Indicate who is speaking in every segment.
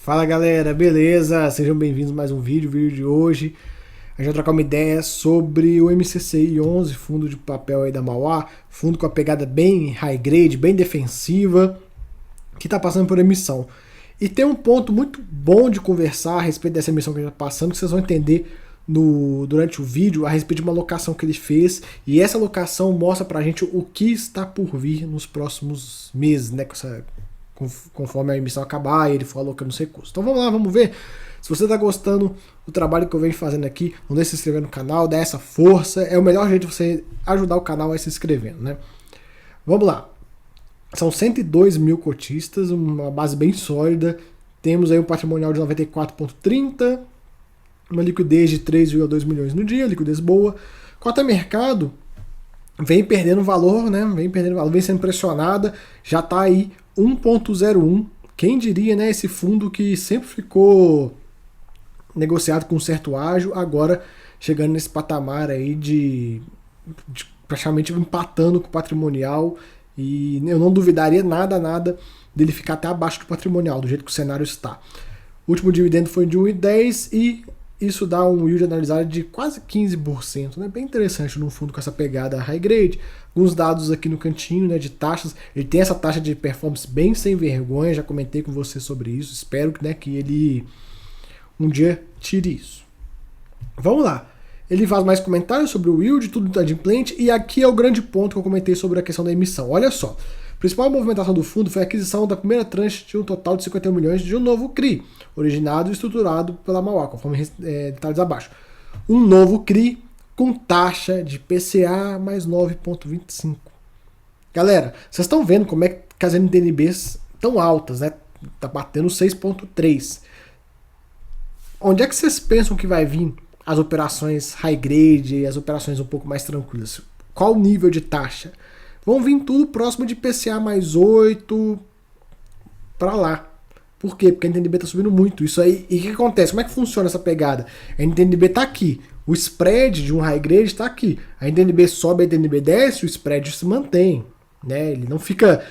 Speaker 1: Fala galera, beleza? Sejam bem-vindos a mais um vídeo. O vídeo de hoje a gente vai trocar uma ideia sobre o MCCI 11, fundo de papel aí da Mauá, fundo com a pegada bem high grade, bem defensiva, que está passando por emissão. E tem um ponto muito bom de conversar a respeito dessa emissão que a gente está passando, que vocês vão entender durante o vídeo a respeito de uma alocação que ele fez, e essa alocação mostra pra gente o que está por vir nos próximos meses, né, conforme a emissão acabar e ele for alocando os recursos. Então vamos lá, vamos ver. Se você está gostando do trabalho que eu venho fazendo aqui, não deixe de se inscrever no canal, dá essa força, é o melhor jeito de você ajudar o canal a se inscrevendo, né? Vamos lá. São 102 mil cotistas, uma base bem sólida, temos aí um patrimonial de 94,30, uma liquidez de 3,2 milhões no dia, liquidez boa. Cota mercado vem perdendo valor, né? Vem sendo pressionada, já está aí 1,01. Quem diria, né? Esse fundo que sempre ficou negociado com certo ágio, agora chegando nesse patamar aí de praticamente empatando com o patrimonial, e eu não duvidaria nada dele ficar até abaixo do patrimonial, do jeito que o cenário está. O último dividendo foi de 1,10 e isso dá um yield analisado de quase 15%, né? Bem interessante num fundo com essa pegada high grade. Alguns dados aqui no cantinho, né, de taxas. Ele tem essa taxa de performance bem sem vergonha, já comentei com você sobre isso. Espero que, né, que ele um dia tire isso. Vamos lá. Ele faz mais comentários sobre o yield, tudo inadimplente, e aqui é o grande ponto que eu comentei sobre a questão da emissão. Olha só. A principal movimentação do fundo foi a aquisição da primeira tranche de um total de 51 milhões de um novo CRI, originado e estruturado pela Mauá, conforme detalhes abaixo. Um novo CRI com taxa de PCA mais 9,25. Galera, vocês estão vendo como é que as NTNBs estão altas, né? Tá batendo 6,3. Onde é que vocês pensam que vai vir as operações high grade e as operações um pouco mais tranquilas? Qual o nível de taxa? Vão vir tudo próximo de PCA mais 8 para lá. Por quê? Porque a NTNB está subindo muito. Isso aí. E o que acontece? Como é que funciona essa pegada? A NTNB está aqui. O spread de um high grade está aqui. A NTNB sobe, a NTNB desce, o spread se mantém. Né? Ele não fica.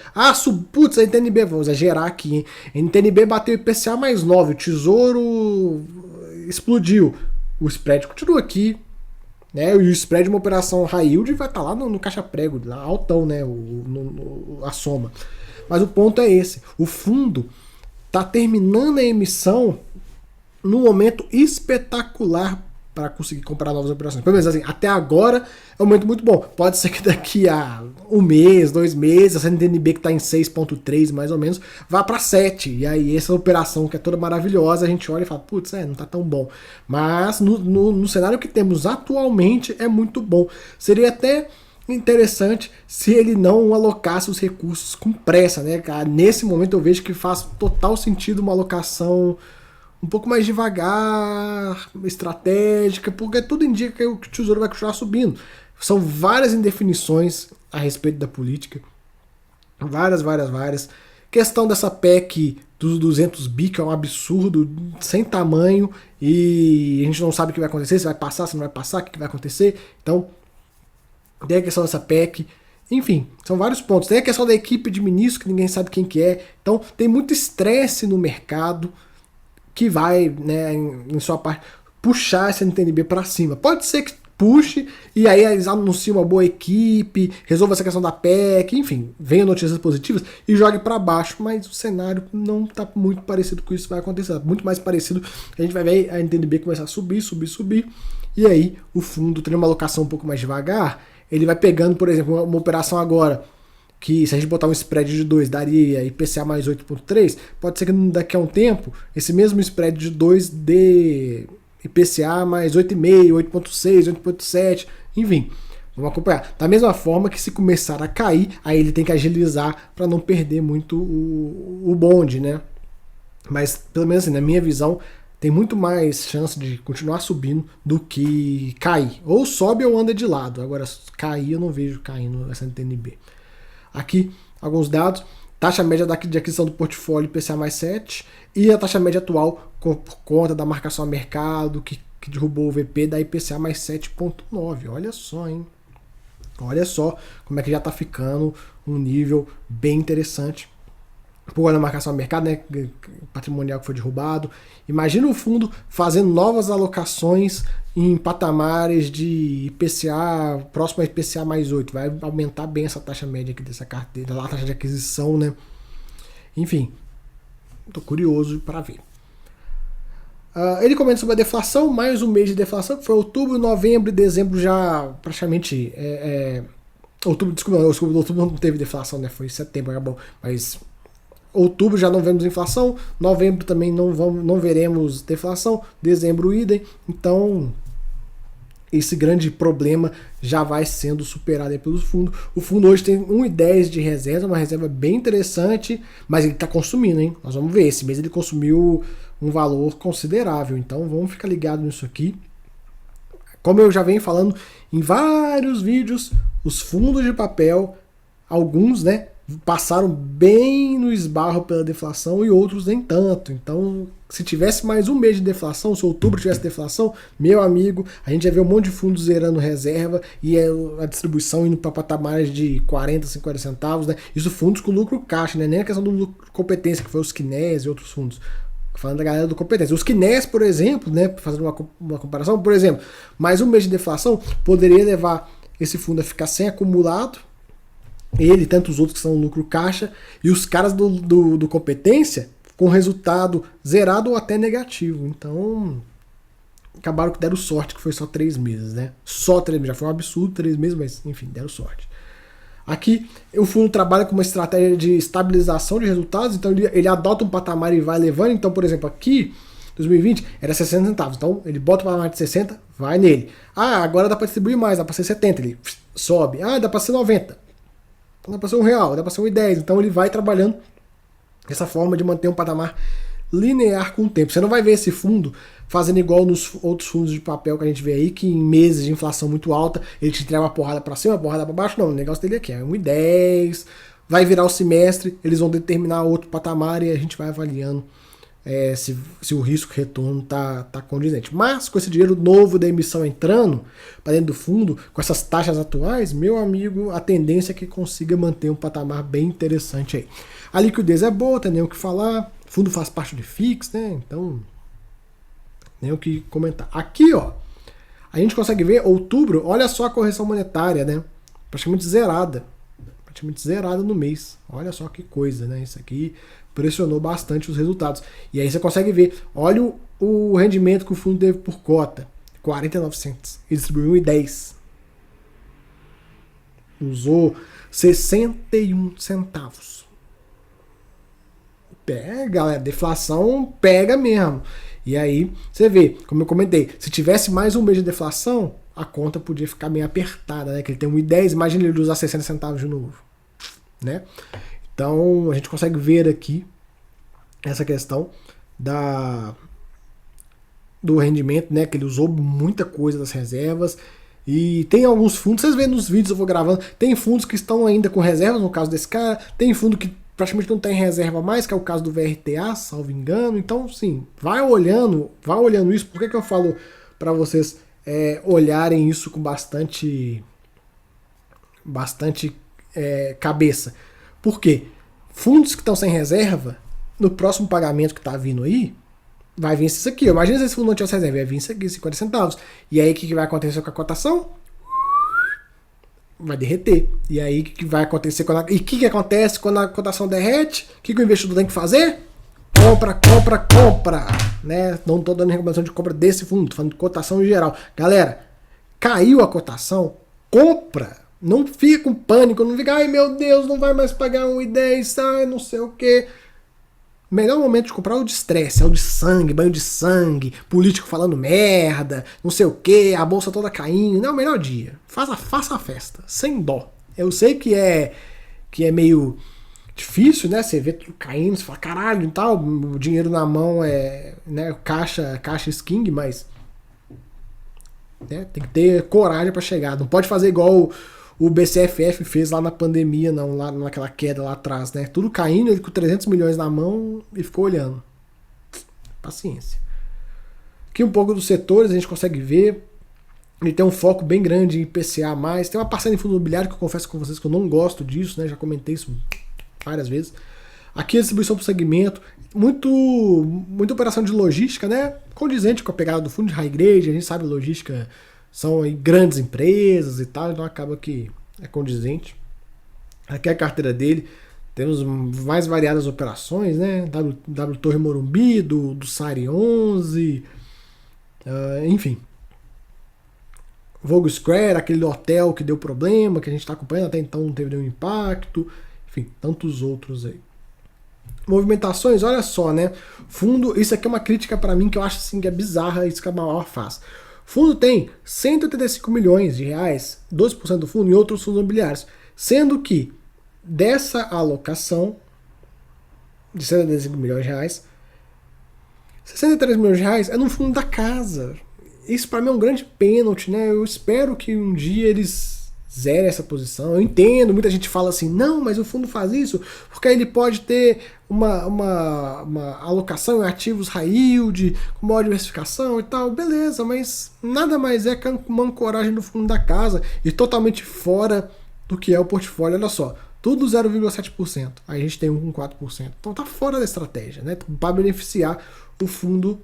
Speaker 1: Putz, a NTNB, vou exagerar aqui, hein? A NTNB bateu IPCA mais 9, o tesouro explodiu. O spread continua aqui. Né? E o spread de uma operação high yield vai estar lá no caixa prego, lá altão, né? A soma. Mas o ponto é esse. O fundo está terminando a emissão num momento espetacular para conseguir comprar novas operações. Pelo menos assim, até agora é um momento muito bom. Pode ser que daqui a um mês, 2 meses, essa NTNB que está em 6,3 mais ou menos, vá para 7. E aí essa operação que é toda maravilhosa, a gente olha e fala, putz, não está tão bom. Mas no cenário que temos atualmente é muito bom. Seria até interessante se ele não alocasse os recursos com pressa, né? Nesse momento eu vejo que faz total sentido uma alocação um pouco mais devagar, estratégica, porque tudo indica que o tesouro vai continuar subindo. São várias indefinições a respeito da política. Várias. Questão dessa PEC dos 200 bi, que é um absurdo, sem tamanho, e a gente não sabe o que vai acontecer, se vai passar, se não vai passar, o que vai acontecer. Então, tem a questão dessa PEC. Enfim, são vários pontos. Tem a questão da equipe de ministros, que ninguém sabe quem que é. Então, tem muito estresse no mercado que vai, né, em sua parte, puxar essa NTNB para cima. Pode ser que puxe, e aí eles anunciam uma boa equipe, resolva essa questão da PEC, enfim, venham notícias positivas e jogue para baixo, mas o cenário não está muito parecido com isso que vai acontecer. Muito mais parecido, a gente vai ver a NTNB começar a subir, e aí o fundo, tendo uma alocação um pouco mais devagar, ele vai pegando, por exemplo, uma operação agora, que se a gente botar um spread de 2 daria IPCA mais 8,3, pode ser que daqui a um tempo esse mesmo spread de 2 dê IPCA mais 8,5, 8,6, 8,7, enfim, vamos acompanhar. Da mesma forma que se começar a cair, aí ele tem que agilizar para não perder muito o bonde, né? Mas pelo menos assim, na minha visão, tem muito mais chance de continuar subindo do que cair. Ou sobe ou anda de lado. Agora, cair eu não vejo caindo essa NTNB. Aqui, alguns dados. Taxa média de aquisição do portfólio IPCA mais 7 e a taxa média atual por conta da marcação a mercado que derrubou o VP da IPCA mais 7,9. Olha só, hein? Olha só como é que já está ficando um nível bem interessante por causa da marcação ao mercado, né, patrimonial que foi derrubado. Imagina o fundo fazendo novas alocações em patamares de IPCA, próximo a IPCA mais 8. Vai aumentar bem essa taxa média aqui dessa carteira, a taxa de aquisição, né? Enfim, estou curioso para ver. Ele comenta sobre a deflação, mais um mês de deflação, que foi outubro, novembro e dezembro já praticamente... outubro não teve deflação, né? Foi setembro, acabou. Mas outubro já não vemos inflação, novembro também não veremos deflação, dezembro idem. Então, esse grande problema já vai sendo superado aí pelos fundos. O fundo hoje tem 1,10 de reserva, uma reserva bem interessante, mas ele está consumindo, hein? Nós vamos ver, esse mês ele consumiu um valor considerável, então vamos ficar ligado nisso aqui. Como eu já venho falando em vários vídeos, os fundos de papel, alguns, né, passaram bem no esbarro pela deflação e outros nem tanto. Então, se tivesse mais um mês de deflação, se outubro tivesse deflação, meu amigo, a gente já vê um monte de fundos zerando reserva e a distribuição indo para patamares de 40, 50 centavos, né? Isso fundos com lucro caixa, né? Nem a questão do lucro competência, que foi os Kinés e outros fundos. Falando da galera do competência. Os Kinés, por exemplo, né, fazendo uma comparação, por exemplo, mais um mês de deflação poderia levar esse fundo a ficar sem acumulado, ele e tantos outros que são lucro caixa, e os caras do competência com resultado zerado ou até negativo. Então, acabaram que deram sorte, que foi só 3 meses, né? Só 3 meses, já foi um absurdo 3 meses, mas enfim, deram sorte. Aqui, o fundo trabalha com uma estratégia de estabilização de resultados, então ele adota um patamar e vai levando. Então, por exemplo, aqui, 2020, era 60 centavos. Então, ele bota o patamar de 60, vai nele. Ah, agora dá para distribuir mais, dá para ser 70, ele sobe. Ah, dá para ser 90. Dá para ser R$1, dá para ser R$1,10. Então, ele vai trabalhando essa forma de manter um patamar linear com o tempo. Você não vai ver esse fundo fazendo igual nos outros fundos de papel que a gente vê aí, que em meses de inflação muito alta, ele te entrega uma porrada para cima, uma porrada para baixo. Não, o negócio dele aqui é 1,10, vai virar o semestre, eles vão determinar outro patamar e a gente vai avaliando se o risco-retorno tá condizente. Mas com esse dinheiro novo da emissão entrando para dentro do fundo, com essas taxas atuais, meu amigo, a tendência é que consiga manter um patamar bem interessante aí. A liquidez é boa, tem nem o que falar, o fundo faz parte do FIX, né? Então, nem o que comentar. Aqui, ó, a gente consegue ver outubro, olha só a correção monetária, né? Praticamente zerada no mês. Olha só que coisa, né? Isso aqui pressionou bastante os resultados. E aí você consegue ver, olha o rendimento que o fundo teve por cota, 49 centos. Ele distribuiu 1,10. Usou 61 centavos. Pega, galera, deflação pega mesmo. E aí, você vê, como eu comentei, se tivesse mais um mês de deflação, a conta podia ficar bem apertada, né? Que ele tem 1,10, imagina ele usar 60 centavos de novo, né? Então, a gente consegue ver aqui essa questão do rendimento, né? Que ele usou muita coisa das reservas. E tem alguns fundos, vocês veem nos vídeos eu vou gravando, tem fundos que estão ainda com reservas, no caso desse cara, tem fundo que praticamente não tem reserva mais, que é o caso do VRTA, salvo engano. Então, sim, vai olhando isso. Por que eu falo para vocês olharem isso com bastante cabeça? Por quê? Fundos que estão sem reserva, no próximo pagamento que está vindo aí, vai vir isso aqui. Imagina se esse fundo não tivesse reserva, vai vir isso aqui, 50 centavos. E aí o que vai acontecer com a cotação? Vai derreter. E aí o que vai acontecer e o que acontece quando a cotação derrete? O que o investidor tem que fazer? Compra, né? Não estou dando recomendação de compra desse fundo, estou falando de cotação em geral. Galera, caiu a cotação, compra. Não fica com pânico, não fica, ai meu Deus, não vai mais pagar 1,10, ai não sei o que. Melhor momento de comprar é o de estresse, é o de sangue, banho de sangue, político falando merda, não sei o que, a bolsa toda caindo. Não é o melhor dia. Faça a festa, sem dó. Eu sei que é meio difícil, né? Você vê tudo caindo, você fala, caralho e tal, o dinheiro na mão né, caixa sking, mas né, tem que ter coragem para chegar. Não pode fazer igual o BCFF fez lá na pandemia, não, lá naquela queda lá atrás, né? Tudo caindo, ele com 300 milhões na mão e ficou olhando. Paciência. Aqui um pouco dos setores a gente consegue ver. Ele tem um foco bem grande em IPCA+. Tem uma parcela em fundo imobiliário que eu confesso com vocês que eu não gosto disso, né? Já comentei isso várias vezes. Aqui a distribuição por segmento, muita operação de logística, né? Condizente com a pegada do fundo de high grade, a gente sabe logística são aí grandes empresas e tal, então acaba que é condizente. Aqui é a carteira dele, temos mais variadas operações, né? W Torre Morumbi, do Sari 11, enfim. Vogue Square, aquele hotel que deu problema, que a gente está acompanhando, até então não teve nenhum impacto, enfim, tantos outros aí. Movimentações, olha só, né? Fundo, isso aqui é uma crítica para mim que eu acho assim que é bizarra isso que a Mauá faz. Fundo tem 185 milhões de reais, 12% do fundo, em outros fundos imobiliários, sendo que dessa alocação de 185 milhões de reais, 63 milhões de reais é no fundo da casa. Isso para mim é um grande pênalti, né? Eu espero que um dia eles zerem essa posição. Eu entendo, muita gente fala assim, não, mas o fundo faz isso porque ele pode ter uma alocação em ativos high yield, com maior diversificação e tal. Beleza, mas nada mais é que uma ancoragem no fundo da casa e totalmente fora do que é o portfólio. Olha só, tudo 0,7%. Aí a gente tem um com 4%. Então tá fora da estratégia, né? Para beneficiar o fundo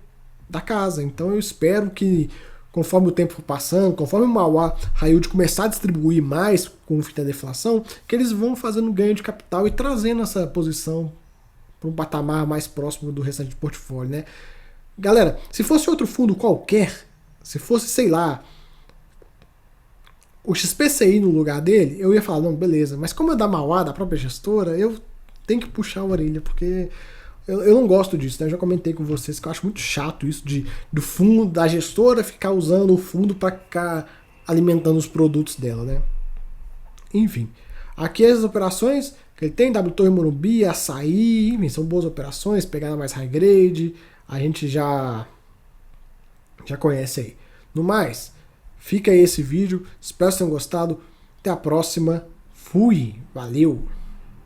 Speaker 1: da casa. Então eu espero que, conforme o tempo for passando, conforme o Mauá High Yield começar a distribuir mais com o fim da deflação, que eles vão fazendo ganho de capital e trazendo essa posição para um patamar mais próximo do restante do portfólio, né? Galera, se fosse outro fundo qualquer, se fosse, sei lá, o XPCI no lugar dele, eu ia falar, não, beleza, mas como é da Mauá, da própria gestora, eu tenho que puxar a orelha, porque eu não gosto disso, né? Eu já comentei com vocês que eu acho muito chato isso do fundo, da gestora ficar usando o fundo para ficar alimentando os produtos dela, né? Enfim, aqui as operações que ele tem, W Torre Morumbi, Açaí, enfim, são boas operações, pegada mais high grade, a gente já conhece aí. No mais, fica aí esse vídeo, espero que tenham gostado, até a próxima, fui, valeu!